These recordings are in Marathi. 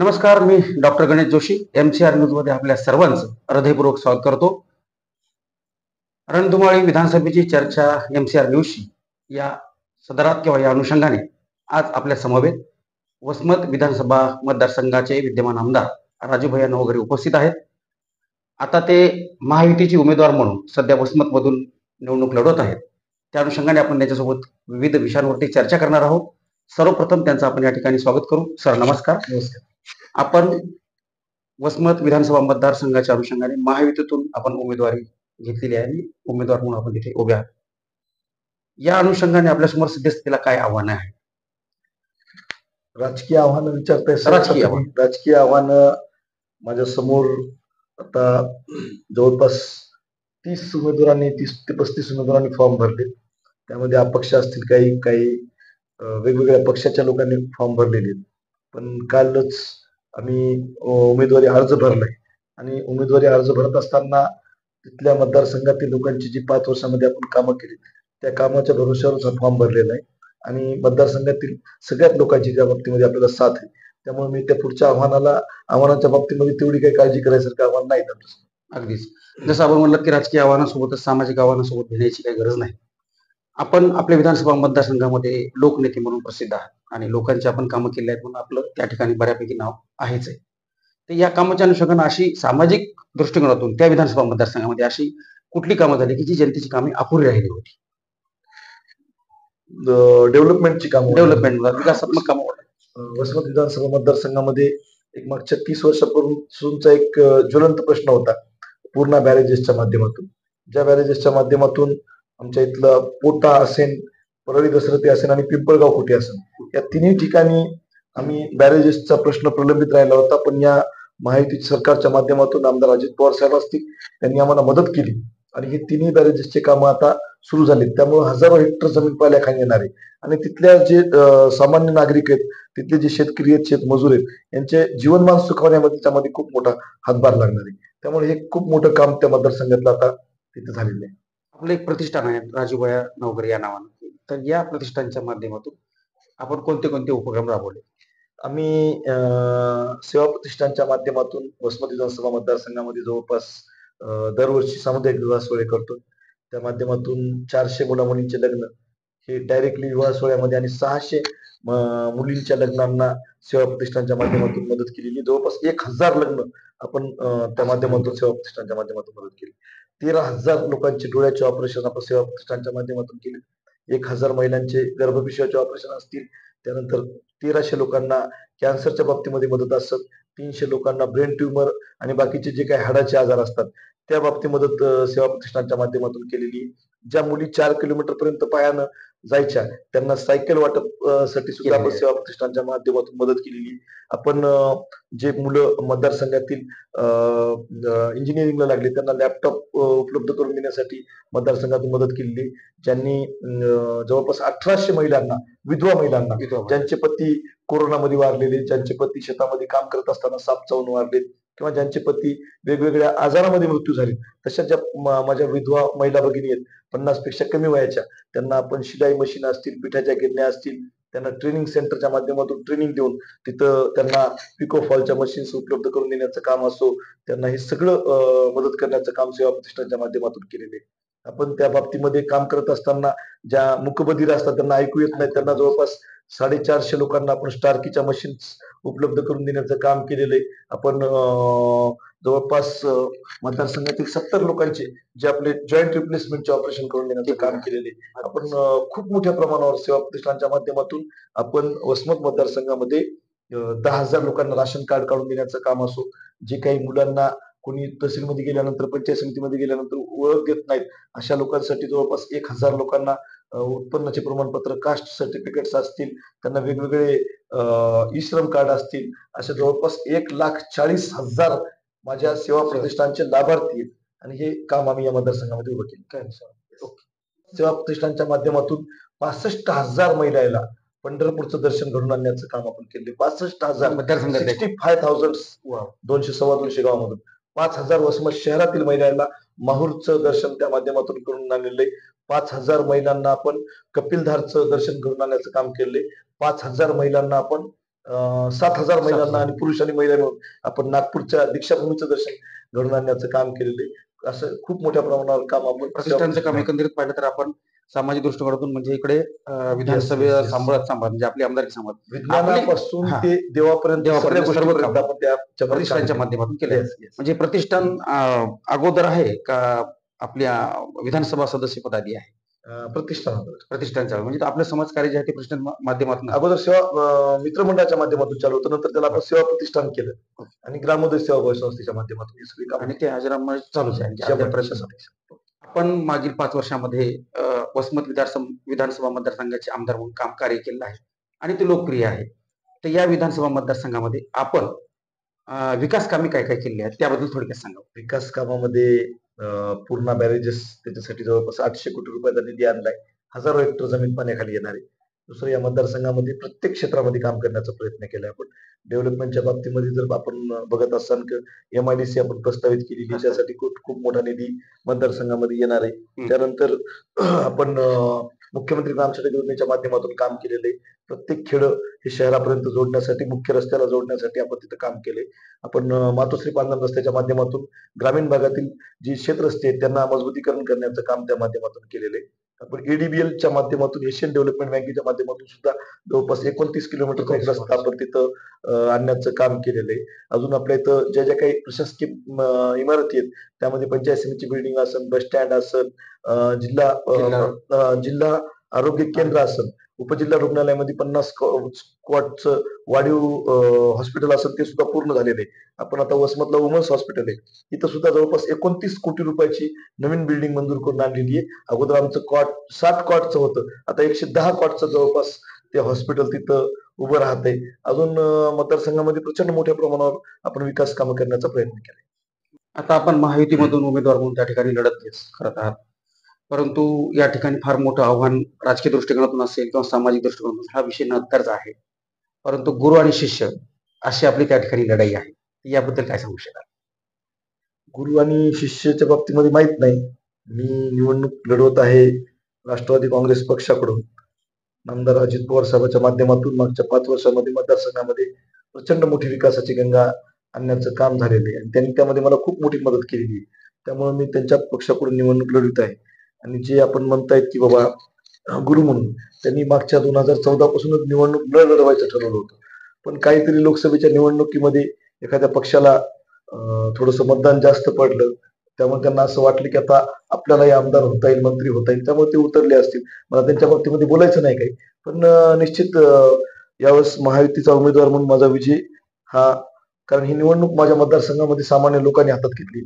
नमस्कार, मी doctor Ganesh Joshi MCR news मध्ये आपल्या सर्वांचं हृदयपूर्वक स्वागत करतो. रणधुमाळी विधानसभेची चर्चा MCR न्यूजशी या सदरात किंवा या अनुषंगाने आज आपल्या समवेत वसमत विधानसभा मतदारसंघाचे विद्यमान आमदार राजूभैया नवघरे उपस्थित आहेत. आता ते महायुतीचे उमेदवार म्हणून सध्या वसमत मधून निवडणूक लढवत आहेत. त्या अनुषंगाने आपण त्यांच्यासोबत विविध विषयांवरती चर्चा करणार आहोत. सर्वप्रथम त्यांचं आपण या ठिकाणी स्वागत करू. सर नमस्कार. नमस्कार. आपण वसमत विधानसभा मतदारसंघाच्या अनुषंगाने महायुतीतून आपण उमेदवारी घेतलेली आहे आणि उमेदवार म्हणून आपण तिथे उभे आहात. या अनुषंगाने आपल्यासमोर सद्यस्थितीला काय आव्हान आहे? राजकीय आव्हानं विचारताय? राजकीय आव्हान माझ्या समोर आता जवळपास 30 उमेदवारांनी 30 ते 35 उमेदवारांनी फॉर्म भरले. त्यामध्ये अपक्ष असतील, काही वेगवेगळ्या पक्षाच्या लोकांनी फॉर्म भरलेले. पण कालच आम्ही उमेदवारी अर्ज भरलाय आणि उमेदवारी अर्ज भरत असताना तिथल्या मतदारसंघातील लोकांची जी 5 वर्षामध्ये आपण कामं केली त्या कामाच्या भरोश्यावर हा फॉर्म भरलेला आहे आणि मतदारसंघातील सगळ्याच लोकांची त्या बाबतीमध्ये आपल्याला साथ आहे. त्यामुळे मी त्या पुढच्या आव्हानाच्या बाबतीमध्ये तेवढी काही काळजी करायसारखं आव्हान नाही. अगदीच जसं आपण म्हणलं की राजकीय आव्हानासोबतच सामाजिक आव्हानासोबत घेण्याची काही गरज नाही. आपण आपल्या विधानसभा मतदारसंघामध्ये लोकनेते म्हणून प्रसिद्ध आहात आणि लोकांची आपण कामं केली आहेत म्हणून आपलं त्या ठिकाणी बऱ्यापैकी नाव आहेच आहे. तर या कामाच्या अनुषंगाने अशी सामाजिक दृष्टिकोनातून त्या विधानसभा मतदारसंघामध्ये अशी कुठली कामं झाली की जी जनतेची कामे अपुरी राहिली होती? डेव्हलपमेंटची कामं, विकासात्मक कामं. वसमत विधानसभा मतदारसंघामध्ये एक मागच्या 30 वर्षापासूनचा एक ज्वलंत प्रश्न होता पूर्णा बॅरेजेसच्या माध्यमातून. ज्या बॅरेजेसच्या माध्यमातून आमच्या इथलं पोटा असेल, परळी दसरथी असेल आणि पिंपळगाव कोठी असेल या तिन्ही ठिकाणी आम्ही बॅरेजेसचा प्रश्न प्रलंबित राहिला होता. पण या महायुती सरकारच्या माध्यमातून आमदार अजित पवार साहेब असतील त्यांनी आम्हाला मदत केली आणि हे तिन्ही बॅरेजेसचे कामं आता सुरू झाले. त्यामुळे हजारो हेक्टर जमीन पाण्याखाली येणार आहे आणि तिथल्या जे सामान्य नागरिक आहेत, तिथले जे शेतकरी आहेत, शेतमजूर आहेत, यांचे जीवनमान सुखावण्यामध्ये त्यामध्ये खूप मोठा हातभार लागणार आहे. त्यामुळे हे खूप मोठं काम त्या मतदारसंघातलं आता तिथे झालेलं आहे. आपलं एक प्रतिष्ठान आहे राजूभैया नवघरे या नावानं. तर या प्रतिष्ठानच्या माध्यमातून आपण कोणते कोणते उपक्रम राबवले? आम्ही सेवा प्रतिष्ठानच्या माध्यमातून वसमत विधानसभा मतदारसंघामध्ये जवळपास दरवर्षी सामुदायिक विवाह सोहळे करतो. त्या माध्यमातून 400 मुला मुलींचे लग्न हे डायरेक्टली विवाह सोहळ्यामध्ये आणि 600 मुलींच्या लग्नांना सेवा प्रतिष्ठानच्या माध्यमातून मदत केलेली. जवळपास 1000 लग्न आपण त्या माध्यमातून सेवा प्रतिष्ठानच्या माध्यमातून मदत केली. 13,000 लोकांचे डोळ्याचे ऑपरेशन आपण सेवा प्रतिष्ठानच्या माध्यमातून केले. 1000 महिलांचे गर्भपिशवीचे ऑपरेशन असतील, त्यानंतर 1300 लोकांना कॅन्सरच्या बाबतीमध्ये मदत असतात, 300 लोकांना ब्रेन ट्यूमर आणि बाकीचे जे काही हाडाचे आजार असतात त्या बाबतीत मदत सेवा प्रतिष्ठानच्या माध्यमातून केलेली. ज्या मुली 4 किलोमीटर पर्यंत पायानं जायच्या त्यांना सायकल वाटप साठी सुद्धा आपण सेवा प्रतिष्ठानच्या माध्यमातून मदत केलेली. आपण जे मुलं मतदारसंघातील इंजिनिअरिंगला लागले त्यांना लॅपटॉप उपलब्ध करून देण्यासाठी मतदारसंघातून मदत केलेली. ज्यांनी जवळपास 1800 महिलांना, विधवा महिलांना, ज्यांचे पती कोरोनामध्ये वारलेले, ज्यांचे पती शेतामध्ये काम करत असताना साप चावून वारले किंवा ज्यांचे पती वेगवेगळ्या आजारामध्ये मृत्यू झाले, तशा ज्या माझ्या विधवा महिला भगिनी आहेत 50 पेक्षा कमी वयाच्या, त्यांना आपण शिलाई मशीन असतील, पिठाच्या गिरण्या असतील, त्यांना ट्रेनिंग सेंटरच्या माध्यमातून ट्रेनिंग देऊन तिथं त्यांना पिको फॉलच्या मशीन्स उपलब्ध करून देण्याचं काम असो, त्यांना हे सगळं मदत करण्याचं काम सेवा प्रतिष्ठानच्या माध्यमातून केलेले. आपण त्या बाबतीमध्ये काम करत असताना ज्या मूकबधीर असतात, त्यांना ऐकू येत नाही, त्यांना जवळपास 450 लोकांना आपण स्टारकीच्या मशीन्स उपलब्ध करून देण्याचं काम केलेलं आहे. आपण जवळपास मतदारसंघातील 70 लोकांचे जे आपले जॉईंट रिप्लेसमेंटचे ऑपरेशन करून देण्याचं काम केलेले. आपण खूप मोठ्या प्रमाणावर सेवा प्रतिष्ठानच्या माध्यमातून आपण वसमत मतदारसंघामध्ये 10,000 लोकांना राशन कार्ड काढून देण्याचं काम असो, जे काही मुलांना कोणी तहसीलमध्ये गेल्यानंतर, पंचायत समितीमध्ये गेल्यानंतर ओळख देत नाहीत अशा लोकांसाठी जवळपास 1000 लोकांना उत्पन्नाचे प्रमाणपत्र, कास्ट सर्टिफिकेट्स असतील, त्यांना वेगवेगळे ई श्रम कार्ड असतील, अशा जवळपास 1,40,000 माझ्या सेवा प्रतिष्ठानचे लाभार्थी आहेत आणि हे काम आम्ही या मतदारसंघामध्ये उभं केलं. काय सेवा प्रतिष्ठानच्या माध्यमातून 65,000 महिलांना पंढरपूरचं दर्शन घडून आणण्याचं काम आपण केले. 65,000 मतदारसंघात 65,000 200-250 गावामधून 5,000 वसमत शहरातील महिलांना माहूरचं दर्शन त्या माध्यमातून करून आणलेलं आहे. 5,000 महिलांना आपण कपिलधारचं दर्शन घडून आणण्याचं काम केलंय. 5,000 महिलांना आपण 7,000 महिलांना 7,000. आणि पुरुष आणि महिला मिळून आपण नागपूरच्या दीक्षाभूमीचं दर्शन घडवून आणण्याचं काम केलेलं आहे. असं खूप मोठ्या प्रमाणावर काम आपण प्रतिष्ठानचं काम एकंदरीत पाहिलं तर आपण सामाजिक दृष्टिकोनातून म्हणजे इकडे विधानसभा yes. सांभाळत म्हणजे आपली आमदारकी सांभाळत विज्ञानापासून हा. ते देवापर्यंत सगळ्या देवापर्यंत सर्व गोष्टीपर्यंत काम आपण त्या प्रतिष्ठानच्या माध्यमातून केले. Yes, yes. म्हणजे प्रतिष्ठान अगोदर आहे का आपल्या विधानसभा सदस्य पदादी आहे? प्रतिष्ठानच्या म्हणजे आपलं समाजकार्य जे आहे ते प्रतिष्ठान माध्यमातून अगोदर सेवा मित्रमंडळाच्या माध्यमातून चालू होतं, नंतर त्याला आपण सेवा प्रतिष्ठान केलं आणि ग्रामोदय सेवाभावी संस्थेच्या माध्यमातून ही सगळी कामं आणि ते आजराम चालूच आहे. आपण मागील 5 वर्षामध्ये वसमत विधानसभा मतदारसंघाचे आमदार म्हणून काम कार्य केलं आहे आणि ते लोकप्रिय आहे. तर या विधानसभा मतदारसंघामध्ये आपण विकास कामे काय काय केली आहेत त्याबद्दल थोडक्यात सांगा. विकास कामामध्ये पूर्णा बॅरेजेस त्याच्यासाठी जवळपास 800 कोटी रुपयाचा निधी आणलाय. हजारो हेक्टर जमीन पाण्याखाली येणार आहे. दुसरं, या मतदारसंघामध्ये प्रत्येक क्षेत्रामध्ये काम करण्याचा प्रयत्न केलाय आपण. डेव्हलपमेंटच्या बाबतीमध्ये जर आपण बघत असाल तर MIDC आपण प्रस्तावित केलेली, त्यासाठी खूप मोठा निधी मतदारसंघामध्ये येणार आहे. त्यानंतर आपण मुख्यमंत्री ग्रामसडक योजनेच्या माध्यमातून काम केलेलं आहे. प्रत्येक खेड हे शहरापर्यंत जोडण्यासाठी, मुख्य रस्त्याला जोडण्यासाठी आपण तिथं काम केले. आपण मातोश्री पांधन रस्त्याच्या माध्यमातून ग्रामीण भागातील जी शेतरस्ते आहेत त्यांना मजबूतीकरण करण्याचं काम त्या माध्यमातून केलेलं आहे. आपण ADBLच्या माध्यमातून, एशियन डेव्हलपमेंट बँकेच्या माध्यमातून सुद्धा जवळपास 29 किलोमीटरचा एक रस्ता आपण तिथं आणण्याचं काम केलेलं आहे. अजून आपल्या इथं ज्या काही प्रशासकीय इमारती आहेत त्यामध्ये पंचायत समिती बिल्डिंग असेल, बस स्टँड असेल, जिल्हा आरोग्य केंद्र असेल, उपजिल्हा रुग्णालयामध्ये 50 स्क्वॉटचं वाढीव हॉस्पिटल असेल ते सुद्धा पूर्ण झालेलं आहे. आपण आता वसमतला वुमन्स हॉस्पिटल आहे, इथं सुद्धा जवळपास 29 कोटी रुपयाची नवीन बिल्डिंग मंजूर करून आणलेली आहे. अगोदर आमचं 60 कॉटचं होतं, आता 110 कॉटचं जवळपास ते हॉस्पिटल तिथं उभं राहतंय. अजून मतदारसंघामध्ये प्रचंड मोठ्या प्रमाणावर आपण विकास कामं करण्याचा प्रयत्न केला. आता आपण महायुतीमधून उमेदवार म्हणून त्या ठिकाणी लढत करत आहात, परंतु या ठिकाणी फार मोठं आव्हान राजकीय दृष्टिकोनातून असेल किंवा सामाजिक दृष्टिकोनातून हा विषय नंतरचा आहे. परंतु गुरु आणि शिष्य अशी आपली त्या ठिकाणी लढाई आहे. याबद्दल काय सांगू शकाल? गुरु आणि शिष्याच्या बाबतीमध्ये माहित नाही. मी निवडणूक लढवत आहे राष्ट्रवादी काँग्रेस पक्षाकडून. आमदार अजित पवार साहेबांच्या माध्यमातून मागच्या 5 वर्षांमध्ये मतदारसंघामध्ये प्रचंड मोठी विकासाची गंगा आणण्याचं काम झालेलं आहे आणि त्यांनी त्यामध्ये मला खूप मोठी मदत केलेली आहे. त्यामुळे मी त्यांच्या पक्षाकडून निवडणूक लढवित आहे. आणि जे आपण म्हणतायत की बाबा गुरु म्हणून, त्यांनी मागच्या 2014 पासूनच निवडणूक न लढवायचं ठरवलं होतं. पण काहीतरी लोकसभेच्या निवडणुकीमध्ये एखाद्या पक्षाला थोडंसं मतदान जास्त पडलं, त्यामुळे त्यांना असं वाटलं की आता आपल्यालाही आमदार होता येईल, मंत्री होता येईल, त्यामुळे ते उतरले असतील. मला त्यांच्या बाबतीमध्ये बोलायचं नाही काही, पण निश्चित यावेळेस महायुतीचा उमेदवार म्हणून माझा विजय हा, कारण ही निवडणूक माझ्या मतदारसंघामध्ये सामान्य लोकांनी हातात घेतली.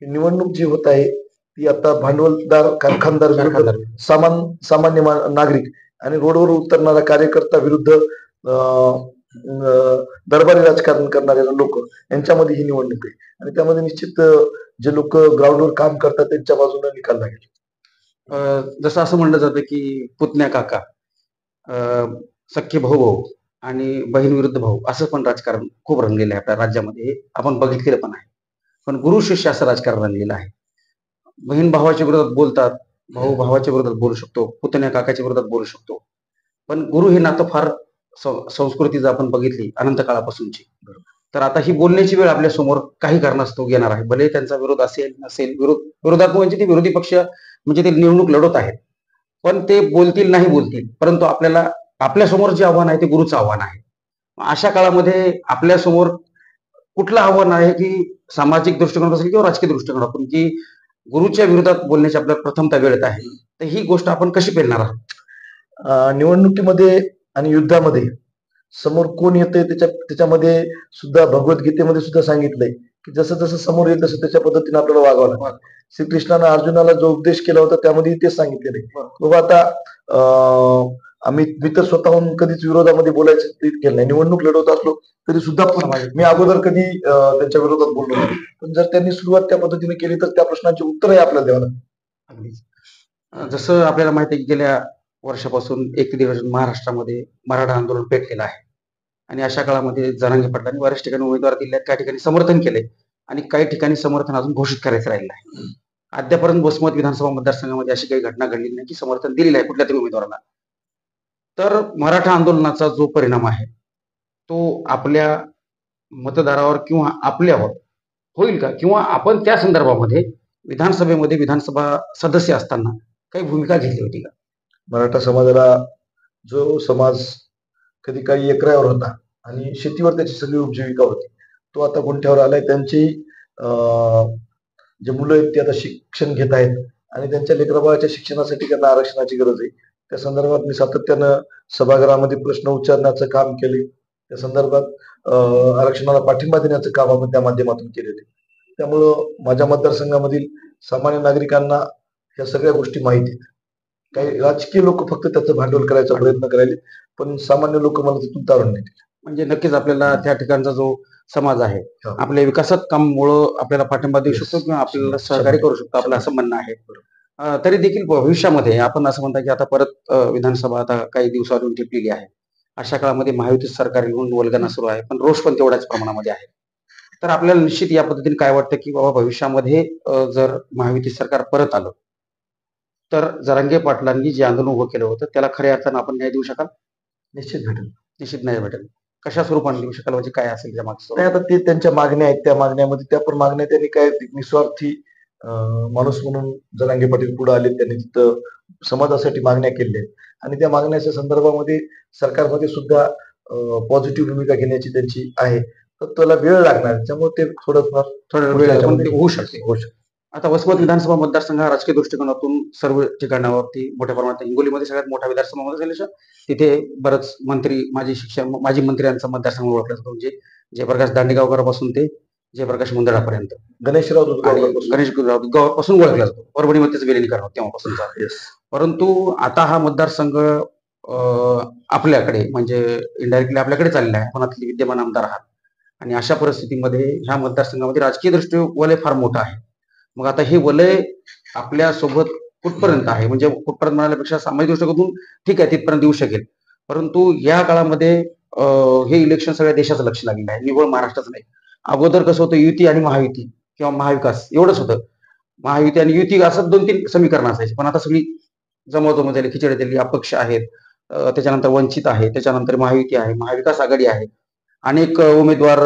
ही निवडणूक जी होत आहे ती आता भांडवलदार, कारखानदार विरुद्ध सामान्य नागरिक आणि रोडवर उतरणारा कार्यकर्ता विरुद्ध दरबारी राजकारण करणारे लोक यांच्यामध्ये ही निवडणूक आहे. आणि त्यामध्ये निश्चित जे लोक ग्राउंडवर काम करतात त्यांच्या बाजूने निकाल लागेल. जसं असं म्हणलं जातं की पुतण्या काका, सख्खे भाऊ आणि बहीण विरुद्ध भाऊ असं पण राजकारण खूप रंगलेलं आहे आपल्या राज्यामध्ये. हे आपण बघितलेलं पण आहे. पण गुरु शिष्य असं राजकारण रंगलेलं आहे. बहीण भावाच्या विरोधात बोलतात, भाऊ भावाच्या विरोधात बोलू शकतो, पुतण्या काकाच्या विरोधात बोलू शकतो. पण गुरु हे नातं फार संस्कृती जर आपण बघितली अनंत काळापासूनची, तर आता ही बोलण्याची वेळ आपल्या समोर काही कारणास्तव येणार आहे. भले त्यांचा विरोध असेल नसेल, विरोधात म्हणजे ते विरोधी पक्ष म्हणजे ते निवडणूक लढवत आहेत, पण ते बोलतील नाही बोलतील, परंतु आपल्याला आपल्या समोर जे आव्हान आहे ते गुरुचं आव्हान आहे. अशा काळामध्ये आपल्या समोर कुठलं आव्हान आहे की सामाजिक दृष्टिकोनातून असेल किंवा राजकीय दृष्टिकोनातून की गुरुच्या विरोधात बोलण्याची आपल्याला प्रथमता वेळ येत आहे, तर ही गोष्ट आपण कशी पेलणार आहोत? निवडणुकीमध्ये आणि युद्धामध्ये समोर कोण येतंय त्याच्यामध्ये सुद्धा भगवद्गीतेमध्ये सुद्धा सांगितलंय की जसं जसं समोर येईल तसं त्याच्या पद्धतीने आपल्याला वागावं लागतं. श्रीकृष्णानं अर्जुनाला जो उपदेश केला होता त्यामध्ये तेच सांगितलेलं आहे. बाबा आता मी तर स्वतःहून कधीच विरोधामध्ये बोलायचं केलं नाही. निवडणूक लढवत असलो तरी सुद्धा मी अगोदर कधी त्यांच्या विरोधात बोललो नाही. पण जर त्यांनी सुरुवात त्या पद्धतीने केली तर त्या प्रश्नाची उत्तरही आपल्याला द्यावं लागतं. जसं आपल्याला माहिती आहे की गेल्या वर्षापासून 1 ते 1.5 वर्ष महाराष्ट्रामध्ये मराठा आंदोलन पेटलेलं आहे आणि अशा काळामध्ये जरांगे पाटलांनी बऱ्याच ठिकाणी उमेदवार दिले, काही ठिकाणी समर्थन केले आणि काही ठिकाणी समर्थन अजून घोषित करायचं राहिलं आहे. अद्यापर्यंत वसमत विधानसभा मतदारसंघामध्ये अशी काही घटना घडली नाही की समर्थन दिलेलं आहे कुठल्या तरी उमेदवाराला. तर मराठा आंदोलनाचा जो परिणाम आहे तो आपल्या मतदारावर किंवा आपल्यावर होईल का? किंवा आपण त्या संदर्भामध्ये विधानसभेमध्ये विधानसभा सदस्य असताना काही भूमिका घेतली होती का? मराठा समाजाला जो समाज कधी काही एकरावर होता आणि शेतीवर त्याची सगळी उपजीविका होती, तो आता गुंठ्यावर आलाय. त्यांची जे मुलं आहेत ते आता शिक्षण घेत आहेत आणि त्यांच्या लेकराबाळाच्या शिक्षणासाठी त्यांना आरक्षणाची गरज आहे. त्या संदर्भात मी सातत्यानं सभागृहामध्ये प्रश्न उच्चारण्याचं काम केले. त्या संदर्भात आरक्षणाला पाठिंबा देण्याचं काम आपण त्या माध्यमातून केलेले. त्यामुळं माझ्या मतदारसंघामधील सामान्य नागरिकांना ह्या सगळ्या गोष्टी माहिती आहेत. काही राजकीय लोक फक्त त्याचं भांडवल करायचा प्रयत्न करायले, पण सामान्य लोक मला तिथून तारून नेतील. म्हणजे नक्कीच आपल्याला त्या ठिकाणचा जो समाज आहे हो. आपल्या विकासात कामामुळं आपल्याला पाठिंबा देऊ Yes. शकतो किंवा आपल्याला 100% सहकार्य करू शकतो, आपलं असं म्हणणं आहे. तरी देखील भविष्यामध्ये आपण असं म्हणता की आता परत विधानसभा आता काही दिवसावरून टिपलेली आहे. अशा काळामध्ये महायुती सरकार येऊन वल्गना सुरू आहे, पण रोष पण तेवढ्याच प्रमाणामध्ये आहे. तर आपल्याला निश्चित या पद्धतीने काय वाटतं की बाबा भविष्यामध्ये जर महायुती सरकार परत आलं तर जरांगे पाटलांनी जे आंदोलन उभं केलं होतं त्याला खऱ्या अर्थानं आपण न्याय देऊ शकाल? निश्चित भेटेल. निश्चित न्याय भेटेल. कशा स्वरूपाने देऊ शकाल म्हणजे काय असेल त्या मागचं? नाही, आता ते त्यांच्या मागण्या आहेत. त्या मागण्यामध्ये त्या पण मागण्या त्यांनी काय निस्वार्थी माणूस म्हणून जरांगे पाटील पुढे आले. त्यांनी तिथं समाजासाठी मागण्या केल्या आहेत आणि त्या मागण्याच्या संदर्भामध्ये सरकारमध्ये सुद्धा पॉझिटिव्ह भूमिका घेण्याची त्यांची आहे. तर त्याला वेळ लागणार. त्यामुळे ते थोडंफार थोडा वेळ लागेल, पण ते होऊ शकते. आता वसमत विधानसभा मतदारसंघ हा राजकीय दृष्टिकोनातून सर्व ठिकाणावरती मोठ्या प्रमाणात हिंगोलीमध्ये सगळ्यात मोठा विधानसभा मतदारसंघ तिथे बरंच मंत्री माजी मंत्र्यांचा मतदारसंघ ओळखला जातो. म्हणजे जयप्रकाश दांडेगावकरांपासून ते जयप्रकाश मुंदडापर्यंत गणेशराव आणि दुधगावकर गणेश गावापासून ओळखला जातो. परभणीमध्येच विलिनीकरण होतं तेव्हापासूनचा. येस. परंतु आता हा मतदारसंघ आपल्याकडे म्हणजे इनडायरेक्टली आपल्याकडे चाललेला आहे. आपण आपले विद्यमान आमदार आहात आणि अशा परिस्थितीमध्ये ह्या मतदारसंघामध्ये राजकीय दृष्टी वलय फार मोठं आहे. मग आता हे वलय आपल्या सोबत कुठपर्यंत आहे? म्हणजे कुठपर्यंत म्हणाल्यापेक्षा सामाजिक दृष्टिकोनातून ठीक आहे तिथपर्यंत येऊ शकेल. परंतु या काळामध्ये हे इलेक्शन सगळ्या देशाचं लक्ष लागलेलं आहे, निव्वळ महाराष्ट्राचं नाही. अगोदर कसं होतं युती आणि महायुती किंवा महाविकास एवढंच होतं. महायुती आणि युती असं 2-3 समीकरणं असायची. पण आता सगळी जमवाजमव झाली, खिचडी झाली, अपक्ष आहेत, त्याच्यानंतर वंचित आहे, त्याच्यानंतर महायुती आहे, महाविकास आघाडी आहे. अनेक उमेदवार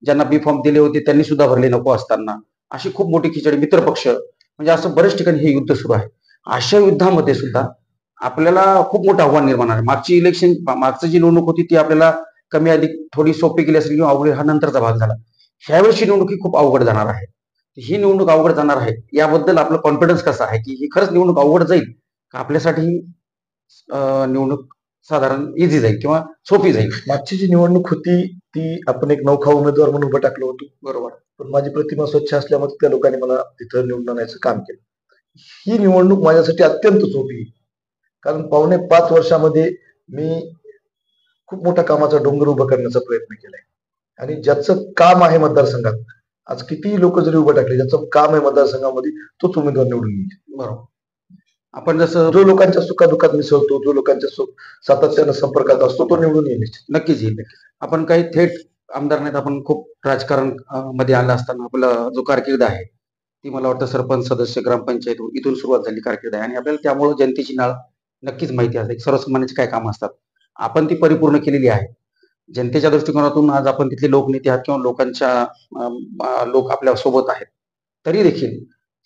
ज्यांना बी फॉर्म दिले होते त्यांनी सुद्धा भरले नको असताना. अशी खूप मोठी खिचडी, मित्रपक्ष म्हणजे असं बऱ्याच ठिकाणी हे युद्ध सुरू आहे. अशा युद्धामध्ये सुद्धा आपल्याला खूप मोठं आव्हान निर्माण आहे. मागची जी निवडणूक होती ती आपल्याला कमी अधिक थोडी सोपी गेली असेल किंवा अवघड हा नंतरचा भाग झाला. ह्यावेळची निवडणूक ही खूप अवघड जाणार आहे. ही निवडणूक अवघड जाणार आहे याबद्दल आपलं कॉन्फिडन्स कसं आहे की ही खरंच निवडणूक अवघड जाईल का आपल्यासाठी निवडणूक साधारण इझी जाईल किंवा सोपी जाईल? मागची जी निवडणूक होती ती आपण एक नौखा उमेदवार म्हणून उभं टाकलं होतं. बरोबर. पण माझी प्रतिमा स्वच्छ असल्यामुळे त्या लोकांनी मला तिथं निवडून आणायचं काम केलं. ही निवडणूक माझ्यासाठी अत्यंत सोपी आहे. कारण 4.5 वर्षामध्ये मी खूप मोठ्या कामाचा डोंगर उभा करण्याचा प्रयत्न केलाय आणि ज्याचं काम आहे मतदारसंघात, आज कितीही लोक जरी उभं टाकले, ज्याचं काम आहे मतदारसंघामध्ये तोच उमेदवार निवडून येईल. बरोबर. आपण जसं जो लोकांच्या सुखादुखात मिसळतो, जो लोकांच्या सातत्यानं संपर्कात असतो तो निवडून येईल. नक्कीच येईल. आपण काही थेट आमदार नाहीत, आपण खूप राजकारण मध्ये आलं असताना आपला जो कारकीर्द आहे ती मला वाटतं सरपंच सदस्य ग्रामपंचायत इथून सुरुवात झाली कारकीर्द आहे आणि आपल्याला त्यामुळे जनतेची नाळ नक्कीच माहिती असते सर्वसामान्यांचे काय कामं असतात. आपण ती परिपूर्ण केलेली आहे. जनतेच्या दृष्टिकोनातून आज आपण तिथले लोकनेते आहात किंवा लोक आपल्या सोबत आहेत. तरी देखील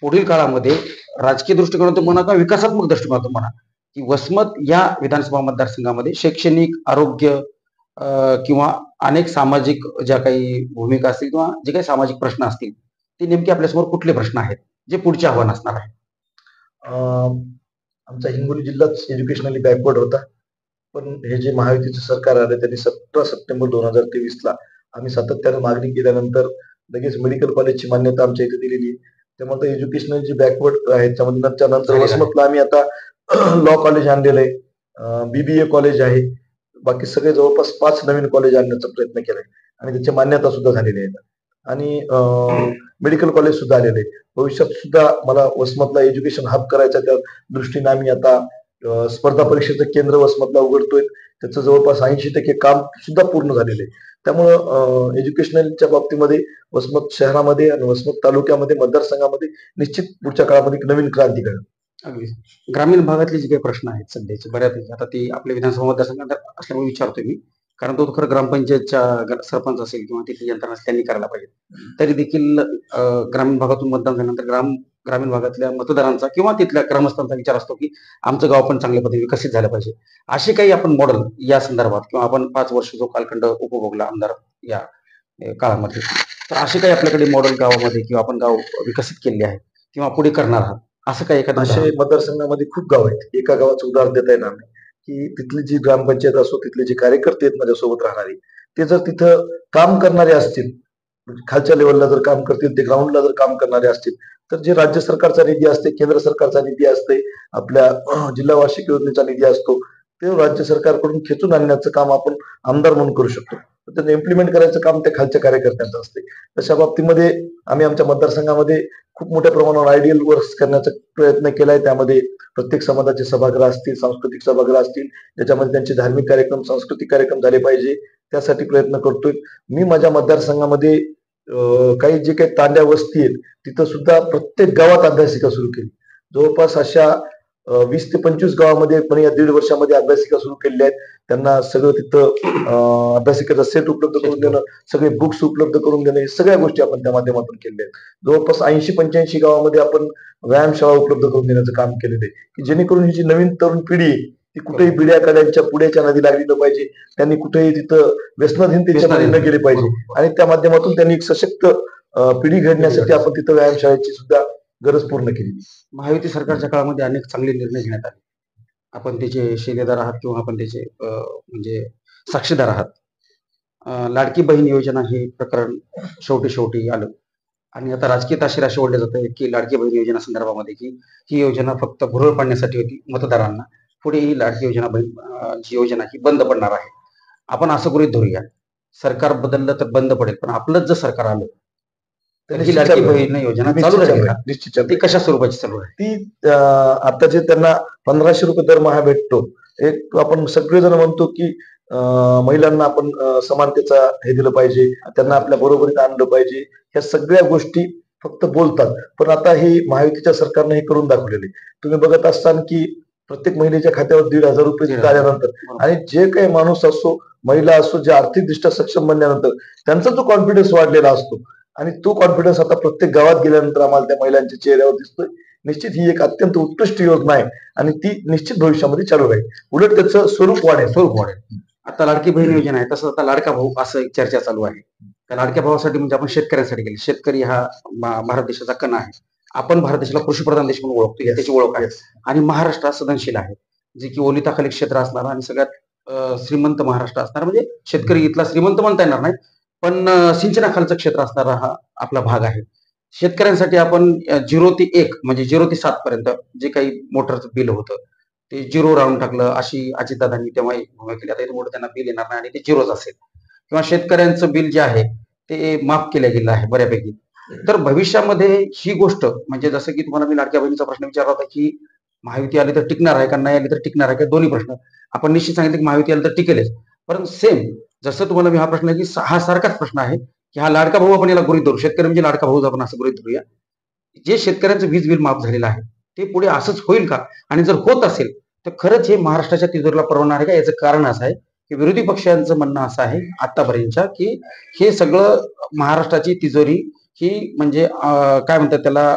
पुढील काळामध्ये राजकीय दृष्टिकोनातून म्हणा किंवा विकासात्मक दृष्टिकोनातून म्हणा की वसमत या विधानसभा मतदारसंघामध्ये शैक्षणिक, आरोग्य किंवा अनेक सामाजिक ज्या काही भूमिका असतील किंवा जे काही सामाजिक प्रश्न असतील ते नेमके आपल्यासमोर कुठले प्रश्न आहेत जे पुढचे आव्हान असणार आहे? आमचा हिंगोली जिल्हाच एज्युकेशनली बॅकवर्ड होता. पण हे जे महायुतीचं सरकार आलं त्यांनी 17 सप्टेंबर 2023ला आम्ही सातत्यानं मागणी केल्यानंतर लगेच मेडिकल कॉलेजची मान्यता आमच्या इथे दिलेली आहे. त्यामुळे एज्युकेशनल जे बॅकवर्ड आहेत त्यानंतर वसमतला आम्ही आता लॉ कॉलेज आणलेलं आहे, बीबीए कॉलेज आहे. बाकी सगळे जवळपास 5 नवीन कॉलेज आणण्याचा प्रयत्न केलाय आणि त्याची मान्यता सुद्धा झालेली आहे आणि मेडिकल कॉलेज सुद्धा आलेले आहे. भविष्यात सुद्धा मला वसमतला एज्युकेशन हब करायचा त्या दृष्टीने आम्ही आता स्पर्धा परीक्षेचं केंद्र वसमतला उघडतोय. त्याचं जवळपास 80% काम सुद्धा पूर्ण झालेलं आहे. त्यामुळं एज्युकेशनलच्या बाबतीमध्ये वसमत शहरामध्ये आणि वसमत तालुक्यामध्ये मतदारसंघामध्ये निश्चित पुढच्या काळामध्ये एक नवीन क्रांती घडेल. अगदी. ग्रामीण भागातले जे काही प्रश्न आहेत सध्याचे बऱ्यापैकी आता ती आपल्या विधानसभा मतदारसंघात असल्यामुळे विचारतोय मी कारण तो खरं ग्रामपंचायतच्या सरपंच असेल किंवा तिथली यंत्रणा असेल त्यांनी करायला पाहिजे. तरी देखील ग्रामीण भागातून मतदान झाल्यानंतर ग्रामीण भागातल्या मतदारांचा किंवा तिथल्या ग्रामस्थांचा विचार असतो की आमचं गाव पण चांगल्या पद्धतीने विकसित झालं पाहिजे. असे काही आपण मॉडेल या संदर्भात किंवा आपण 5 वर्ष जो कालखंड उपभोगला आमदार या काळामध्ये, तर असे काही आपल्याकडे मॉडेल गावामध्ये किंवा आपण गाव विकसित केले आहे किंवा पुढे करणार आहात असं काही एखादं असे मतदारसंघामध्ये खूप गाव आहेत. एका गावाचं उदाहरण देता येणार नाही, की तिथली जी ग्रामपंचायत असो, तिथले जे कार्यकर्ते आहेत माझ्यासोबत राहणारे, ते जर तिथं काम करणारे असतील, म्हणजे खालच्या लेवलला जर काम करतील, ते ग्राउंडला जर काम करणारे असतील, तर जे राज्य सरकारचा निधी असते, केंद्र सरकारचा निधी असते, आपल्या जिल्हा वार्षिक योजनेचा निधी असतो, ते राज्य सरकारकडून खेचून आणण्याचं काम आपण आमदार म्हणून करू शकतो. तर त्याचं इम्प्लिमेंट करायचं काम त्या खालच्या कार्यकर्त्यांचं असते. तशा बाबतीमध्ये आम्ही आमच्या मतदारसंघामध्ये खूप मोठ्या प्रमाणावर आयडियल वर्क्स करण्याचा प्रयत्न केलाय. त्यामध्ये प्रत्येक समाजाचे सभागृह असतील, सांस्कृतिक सभागृह असतील, ज्याच्यामध्ये त्यांचे धार्मिक कार्यक्रम, सांस्कृतिक कार्यक्रम झाले पाहिजे, त्यासाठी प्रयत्न करतोय. मी माझ्या मतदारसंघामध्ये काही जे काही तांड्या वस्ती आहेत, तिथं सुद्धा प्रत्येक गावात अभ्यासिका सुरू केली. जवळपास अशा 20 ते 25 गावामध्ये पण या 1.5 वर्षामध्ये अभ्यासिका सुरू केलेल्या आहेत. त्यांना सगळं तिथं अभ्यासिकेचा सेट उपलब्ध करून देणं, सगळे बुक्स उपलब्ध करून देणं, हे सगळ्या गोष्टी आपण त्या माध्यमातून केलेल्या आहेत. जवळपास 80-85 गावामध्ये आपण व्यायामशाळा उपलब्ध करून देण्याचं काम केलेलं आहे, की जेणेकरून ही जी नवीन तरुण पिढी आहे, ती कुठेही बिड्याकड्यांच्या पुढ्याच्या नदी लागली न पाहिजे, त्यांनी कुठेही तिथं व्यसनाधीनतेच्या मध्ये न गेले पाहिजे, आणि त्या माध्यमातून त्यांनी एक सशक्त पिढी घडण्यासाठी आपण तिथं व्यायामशाळेची सुद्धा गरज पूर्ण केली. महायुती सरकारच्या काळामध्ये अनेक चांगले निर्णय घेण्यात आले. आपण त्याचे शिलेदार आहात किंवा आपण त्याचे म्हणजे साक्षीदार आहात. लाडकी बहीण योजना हे प्रकरण शेवटी आलं आणि आता राजकीय ताशेरे असे ओढले जात आहेत की लाडकी बहीण योजना संदर्भामध्ये की ही योजना फक्त भुरळ पाडण्यासाठी होती मतदारांना, पुढे ही लाडकी योजना बहीण जी योजना ही बंद पडणार आहे. आपण असं गृहीत धरूया, सरकार बदललं तर बंद पडेल, पण आपलंच जर सरकार आलं तर ही लाडकी बहीण योजना चालू राहील का? निश्चित ती कशा स्वरूपाची चालू आहे? ती आता जे त्यांना 1500 रुपये दरमहा भेटतो, एक आपण सगळेजण म्हणतो की महिलांना आपण समानतेचा हे दिलं पाहिजे, त्यांना आपल्या बरोबरीत आणलं पाहिजे, ह्या सगळ्या गोष्टी फक्त बोलतात. पण आता ही महायुतीच्या सरकारने हे करून दाखवलेले. तुम्ही बघत असताल की प्रत्येक महिलेच्या खात्यावर 1,500 रुपये आल्यानंतर, आणि जे काही माणूस असो, महिला असो, जे आर्थिकदृष्ट्या सक्षम बनल्यानंतर त्यांचा जो कॉन्फिडन्स वाढलेला असतो, आणि तो कॉन्फिडन्स आता प्रत्येक गावात गेल्यानंतर आम्हाला त्या महिलांच्या चेहऱ्यावर दिसतोय. निश्चित ही एक अत्यंत उत्कृष्ट योजना आहे आणि ती निश्चित भविष्यामध्ये चालू राहील. उलट त्याचं स्वरूप वाढेल. आता लाडकी बहीण योजना आहे, तसं आता लाडका भाऊ असं एक चर्चा चालू आहे. त्या लाडक्या भावासाठी म्हणजे आपण शेतकऱ्यांसाठी केली. शेतकरी हा भारत देशाचा कणा आहे. आपण भारत देशाला कृषीप्रधान देश म्हणून ओळखतो, त्याची ओळख आहे. आणि महाराष्ट्र सदनशील आहे, जे की ओलिताखाली क्षेत्र असणार आणि सगळ्यात श्रीमंत महाराष्ट्र असणार. म्हणजे शेतकरी इथला श्रीमंत म्हणता येणार नाही, पण सिंचनाखालचं क्षेत्र असणारा हा आपला भाग आहे. शेतकऱ्यांसाठी आपण 0 ते 1 म्हणजे 0 ते 7 पर्यंत जे काही मोटरचं बिल होतं ते 0 राहून टाकलं, अशी अजितदादांनी तेव्हा भूमिका केली. आता इथं त्यांना बिल येणार नाही आणि ते 0च असेल, किंवा शेतकऱ्यांचं बिल जे आहे ते माफ केलं गेलं आहे बऱ्यापैकी. तर भविष्यामध्ये ही गोष्ट म्हणजे जसं की तुम्हाला मी लाडक्या बहिणीचा प्रश्न विचारला होता की महायुती आली तर टिकणार आहे का, नाही आली तर टिकणार आहे का, दोन्ही प्रश्न आपण निश्चित सांगितलं की महायुती आली तर टिकेलच. पण सेम जसं तुम्हाला मी हा प्रश्न आहे की हा सारखाच प्रश्न आहे की हा लाडका भाऊ आपण याला गृहीत धरू, शेतकरी म्हणजे लाडका भाऊ आपण असं गृहीत धरूया. जे शेतकऱ्यांचं वीज बिल माफ झालेलं आहे ते पुढे असंच होईल का, आणि जर होत असेल तर खरंच हे महाराष्ट्राच्या तिजोरीला परवडणार आहे का? याचं कारण असं आहे की विरोधी पक्षांचं म्हणणं असं आहे आतापर्यंतच्या की हे सगळं महाराष्ट्राची तिजोरी ही म्हणजे काय म्हणतात त्याला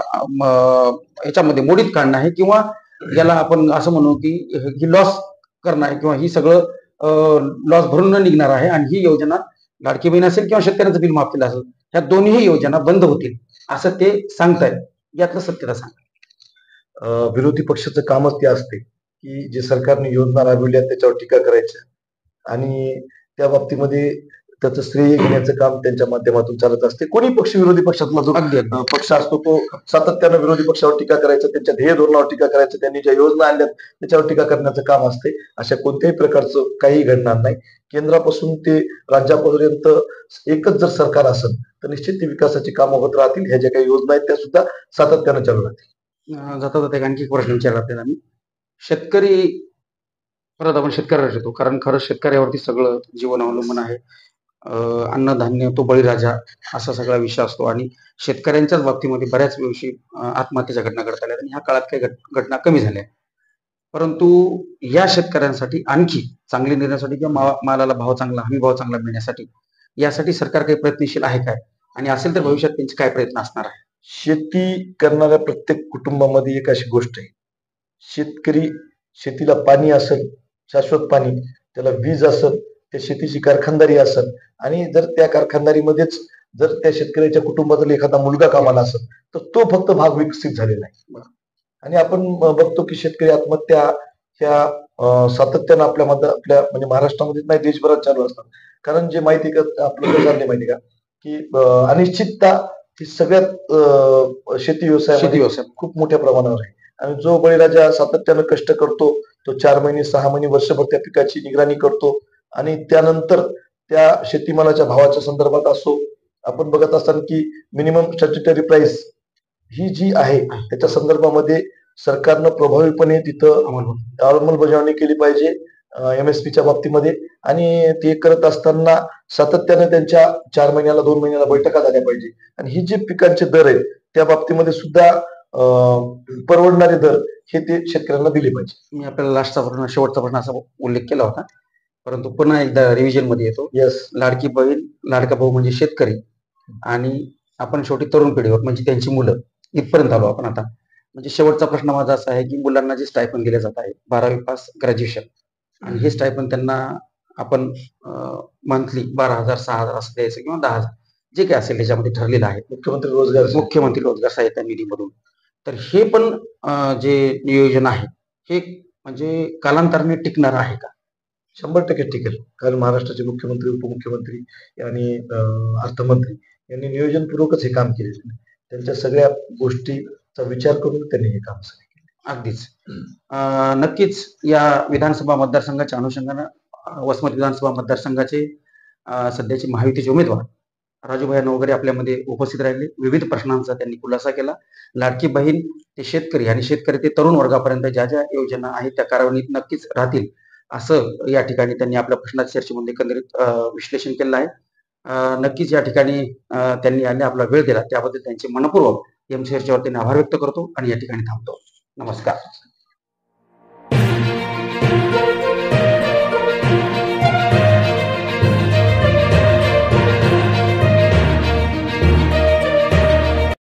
याच्यामध्ये मोडीत काढणं आहे, किंवा याला आपण असं म्हणू की ही लॉस करणं आहे, किंवा ही सगळं लॉस भरून न निघणार आहे. आणि ही योजना लाडकी बहीण असेल किंवा शेतकऱ्यांचं बिल माफ केलं असेल, ह्या दोन्ही योजना बंद होतील असं ते सांगतायत. यातलं सत्यता सांगा. विरोधी पक्षाचं कामच ते असते की जे सरकारने योजना राबवल्या त्याच्यावर टीका करायच्या, आणि त्या बाबतीमध्ये त्याचं श्रेय घेण्याचं काम त्यांच्या माध्यमातून चालत असते. कोणी पक्ष विरोधी पक्षातला जो पक्ष असतो तो सातत्यानं विरोधी पक्षावर टीका करायचं, त्यांच्या ध्येय धोरणावर टीका करायचं, त्यांनी ज्या योजना आणल्यात त्याच्यावर टीका करण्याचं काम असते. अशा कोणत्याही प्रकारचं काही घडणार नाही. केंद्रापासून ते राज्यापर्यंत एकच जर सरकार असेल तर निश्चित ती विकासाची कामं होत राहतील. ह्या ज्या काही योजना आहेत त्या सुद्धा सातत्यानं चालू राहतील. जाता जाता आणखी एक प्रश्न विचारला आपल्याला मी, शेतकरी परत आपण शेतकऱ्यावर येतो, कारण खरंच शेतकऱ्यावरती सगळं जीवन अवलंबून आहे. अन्नधान्य तो बळीराजा असा सगळा विषय असतो, आणि शेतकऱ्यांच्याच बाबतीमध्ये बऱ्याच दिवशी आत्महत्येच्या घटना घडत आल्या आणि ह्या काळात काही घटना कमी झाल्या. परंतु या शेतकऱ्यांसाठी आणखी चांगली निर्णयासाठी किंवा मालाला भाव चांगला, हमी भाव चांगला मिळण्यासाठी यासाठी सरकार काही प्रयत्नशील आहे काय? आणि असेल तर भविष्यात त्यांचे काय प्रयत्न असणार आहे? शेती करणाऱ्या प्रत्येक कुटुंबामध्ये एक अशी गोष्ट आहे, शेतकरी शेतीला पाणी असेल, शाश्वत पाणी, त्याला वीज असेल, त्या शेतीची कारखानदारी असेल आणि जर त्या कारखानदारीमध्येच जर त्या शेतकऱ्याच्या कुटुंबातील एखादा मुलगा कामाला असेल, तर तो फक्त भाग विकसित झालेला आहे. आणि आपण बघतो की शेतकरी आत्महत्या ह्या सातत्यानं आपल्या म्हणजे महाराष्ट्रामध्ये नाही देशभरात चालू असतात. कारण जे माहिती का आपलं कसं झालंय माहिती का, की अनिश्चितता ही सगळ्यात शेती व्यवसायामध्ये खूप मोठ्या प्रमाणावर आहे. आणि जो बळीराजा सातत्यानं कष्ट करतो, तो 4 महिने, 6 महिने, वर्षभर त्या पिकाची निगराणी करतो आणि त्यानंतर त्या शेतीमालाच्या भावाच्या संदर्भात असो, आपण बघत असताना की मिनिमम स्टॅट्युटरी प्राइस ही जी आहे त्याच्या संदर्भामध्ये सरकारनं प्रभावीपणे तिथं अंमलबजावणी केली पाहिजे MSPच्या बाबतीमध्ये. आणि ते करत असताना सातत्याने त्यांच्या 4 महिन्याला 2 महिन्याला बैठका झाल्या पाहिजे. आणि ही जे पिकांचे दर आहेत त्या बाबतीमध्ये सुद्धा परवडणारे दर हे ते शेतकऱ्यांना दिले पाहिजे. मी आपल्याला शेवटचा प्रश्न असा उल्लेख केला होता, परंतु पुन्हा एकदा रिव्हिजन मध्ये येतो. येस, लाडकी बहीण, लाडका भाऊ म्हणजे शेतकरी आणि आपण शेवटी तरुण पिढीवर म्हणजे त्यांची मुलं इथपर्यंत आलो आपण आता. म्हणजे शेवटचा प्रश्न माझा असा आहे की मुलांना जे स्टायपन दिले जात आहे 12वी पास ग्रॅज्युएशन, आणि हे स्टायपन त्यांना आपण मंथली 12,000 6,000 असं द्यायचं किंवा 10,000 जे काही असेल त्याच्यामध्ये ठरलेलं आहे मुख्यमंत्री रोजगार सहायता निधीमधून. तर हे पण जे नियोजन आहे हे म्हणजे कालांतराने टिकणार आहे का? 100% टिकेल. कारण महाराष्ट्राचे मुख्यमंत्री, उपमुख्यमंत्री आणि अर्थमंत्री यांनी नियोजनपूर्वकच हे काम केलेलं आहे. त्यांच्या सगळ्या गोष्टीचा विचार करून त्यांनी हे काम केलं. अगदीच. नक्कीच या विधानसभा मतदारसंघाच्या अनुषंगानं वसमत विधानसभा मतदारसंघाचे सध्याचे महायुतीचे उमेदवार राजूभाई वगैरे आपल्यामध्ये उपस्थित राहिले. विविध प्रश्नांचा त्यांनी खुलासा केला. लाडकी बहीण ते शेतकरी आणि शेतकरी ते तरुण वर्गापर्यंत ज्या ज्या योजना आहेत त्या कार्यान्वित नक्कीच राहतील असं या ठिकाणी त्यांनी आपल्या प्रश्नाच्या चर्चेमध्ये एकंदरीत विश्लेषण केलं आहे. नक्कीच या ठिकाणी त्यांनी आले आपला वेळ दिला त्याबद्दल त्यांचे मनपूर्वक MCRच्या वतीने आभार व्यक्त करतो आणि या ठिकाणी थांबतो. नमस्कार.